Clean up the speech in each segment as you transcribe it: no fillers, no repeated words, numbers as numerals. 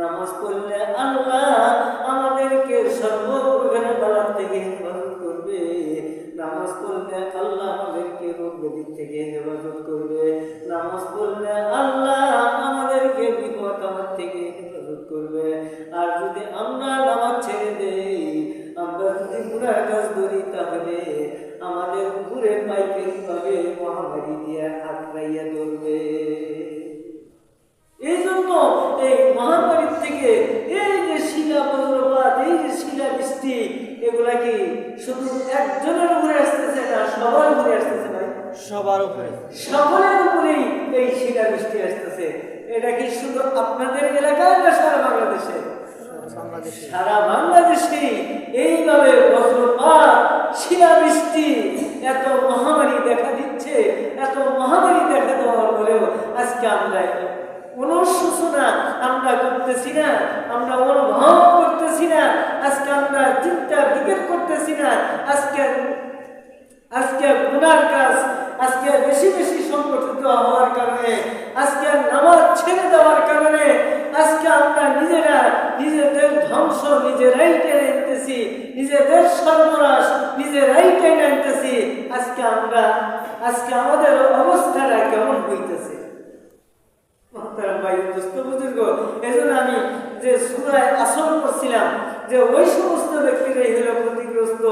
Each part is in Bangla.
নামাজ পড়লে আল্লাহ আমাদেরকে সর্বপ্রকারের বালা থেকে হেফাজত করবে। নামাজ পড়লে আল্লাহ আমাদেরকে রোগ ব্যাধি থেকে হেফাজত করবে। নামাজ পড়লে আল্লাহ আমাদেরকে বিপদ আপদ থেকে হেফাজত করবে। আর যদি আমরা নামাজ ছেড়ে দেই, আমরা যদি গুনার কাজ ধরি, তাহলে আমাদের উপরে পাইকারি ভাবে মহামারী দিয়ে আটকাইয়া ধরবে। এই জন্য এই মহামারীর থেকে এই যে শিলা বজ্রপাত, এই যে শিলা বৃষ্টি, এগুলা কি শুধু একজনের উপরে আসতেছে না, সবার উপরে আসতেছে ভাই? সবার উপরে, সকলের উপরেই এই শিলা বৃষ্টি আসতেছে। এটা কি শুধু আপনাদের এলাকায় না সারা বাংলাদেশে? সারা বাংলাদেশে এইভাবে বজ্রপাত, শিলাবৃষ্টি, এত মহামারী দেখা দিচ্ছে। এত মহামারী দেখা দেওয়ার পরেও আজকে আমরা কোনো সূচনা আমরা করতেছি না, আমরা অনুভব করতেছি না, আজকে আমরা চিন্তা বিবেক করতেছি না। আজকে গুনার কাজ আজকে বেশি বেশি সংগঠিত হওয়ার কারণে, আজকে নামাজ ছেড়ে দেওয়ার কারণে আজকে আমরা নিজেদের ধ্বংস নিজেরাই টেনে আনতেছি, নিজেদের সর্বনাশ নিজেরাই টেনে আনতেছি। আজকে আমাদের অবস্থাটা কেমন হইতেছে ভাই, বুজুর্গ। এজন্য আমি যে সূরায়ে আসর করছিলাম, যে ওই সমস্ত ব্যক্তিরাই হলো ক্ষতিগ্রস্ত,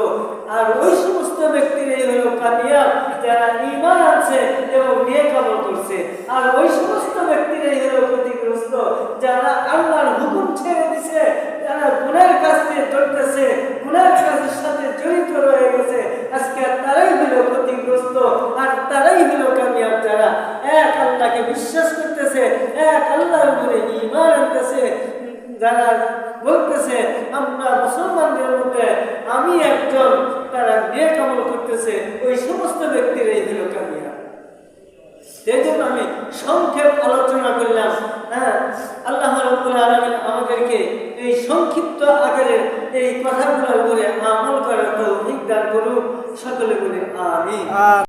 আর ওই সমস্ত ব্যক্তিরাই হলো কামিয়াব যারা ঈমান আছে এবং নেক আমল করছে। আর ওই সমস্ত ব্যক্তিরাই হলো ক্ষতিগ্রস্ত যারা আল্লাহর হুকুম ছেড়ে দিছে, যারা গুনার কাজে ধরতেছে, গুনার কাজের সাথে জড়িত রয়ে গেছে। আজকে তারাই হলো ক্ষতিগ্রস্ত, আর তারাই হলো কামিয়াব যারা এক আল্লাহকে বিশ্বাস করতেছে, এক আল্লাহর উপরে ঈমান আনতেছে, যারা বলতেছে আমরা মুসলমানদের মধ্যে আমি একজন, তারা নেক আমল করতেছে। ওই সমস্ত ব্যক্তিরাই হলো কামিয়াব। সেই জন্য আমি সংক্ষেপ আলোচনা করলাম। আল্লাহ রাব্বুল আলামিন আমাদেরকে এই সংক্ষিপ্ত আকারে এই কথাগুলোর উপরে আমল করার তৌফিক দান করুন। সকলে বলে আমিন।